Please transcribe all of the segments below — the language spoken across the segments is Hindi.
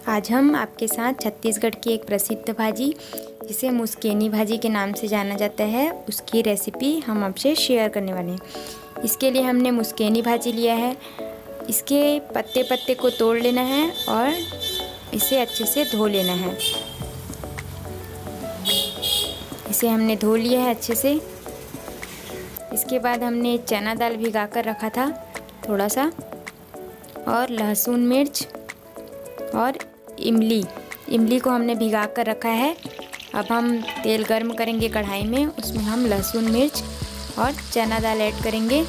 आज हम आपके साथ छत्तीसगढ़ की एक प्रसिद्ध भाजी जिसे मुस्केनी भाजी के नाम से जाना जाता है उसकी रेसिपी हम आपसे शेयर करने वाले हैं। इसके लिए हमने मुस्केनी भाजी लिया है। इसके पत्ते पत्ते को तोड़ लेना है और इसे अच्छे से धो लेना है। इसे हमने धो लिया है अच्छे से। इसके बाद हमने चना दाल भिगा कर रखा था थोड़ा सा, और लहसुन मिर्च और इमली को हमने भिगा कर रखा है। अब हम तेल गर्म करेंगे कढ़ाई में, उसमें हम लहसुन मिर्च और चना दाल ऐड करेंगे।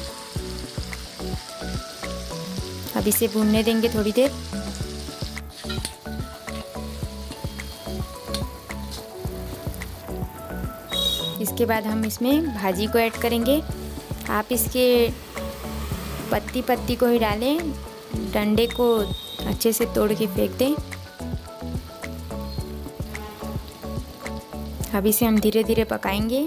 अब इसे भूनने देंगे थोड़ी देर। इसके बाद हम इसमें भाजी को ऐड करेंगे। आप इसके पत्ती पत्ती को ही डालें, डंडे को अच्छे से तोड़ के फेंक दें। अब इसे हम धीरे धीरे पकाएंगे।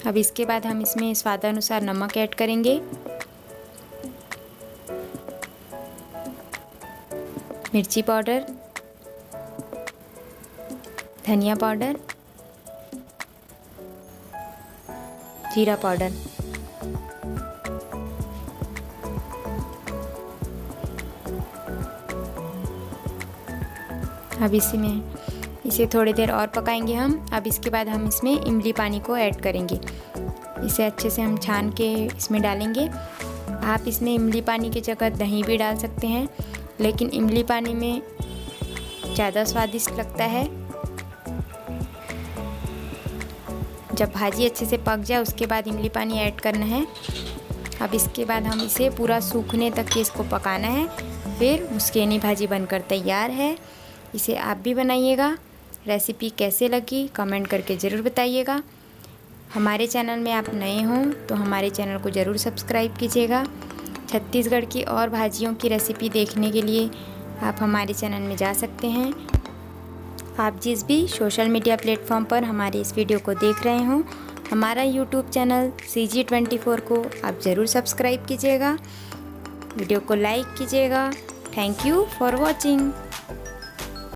अब इसके बाद हम इसमें स्वादानुसार नमक ऐड करेंगे, मिर्ची पाउडर, धनिया पाउडर, जीरा पाउडर। अब इसे थोड़ी देर और पकाएंगे हम। अब इसके बाद हम इसमें इमली पानी को ऐड करेंगे। इसे अच्छे से हम छान के इसमें डालेंगे। आप इसमें इमली पानी की जगह दही भी डाल सकते हैं, लेकिन इमली पानी में ज़्यादा स्वादिष्ट लगता है। जब भाजी अच्छे से पक जाए उसके बाद इमली पानी ऐड करना है। अब इसके बाद हम इसे पूरा सूखने तक के इसको पकाना है। फिर मुस्केनी भाजी बनकर तैयार है। इसे आप भी बनाइएगा। रेसिपी कैसे लगी कमेंट करके ज़रूर बताइएगा। हमारे चैनल में आप नए हों तो हमारे चैनल को ज़रूर सब्सक्राइब कीजिएगा। छत्तीसगढ़ की और भाजियों की रेसिपी देखने के लिए आप हमारे चैनल में जा सकते हैं। आप जिस भी सोशल मीडिया प्लेटफॉर्म पर हमारे इस वीडियो को देख रहे हों, हमारा यूट्यूब चैनल CG24 को आप ज़रूर सब्सक्राइब कीजिएगा। वीडियो को लाइक कीजिएगा। Thank you for watching.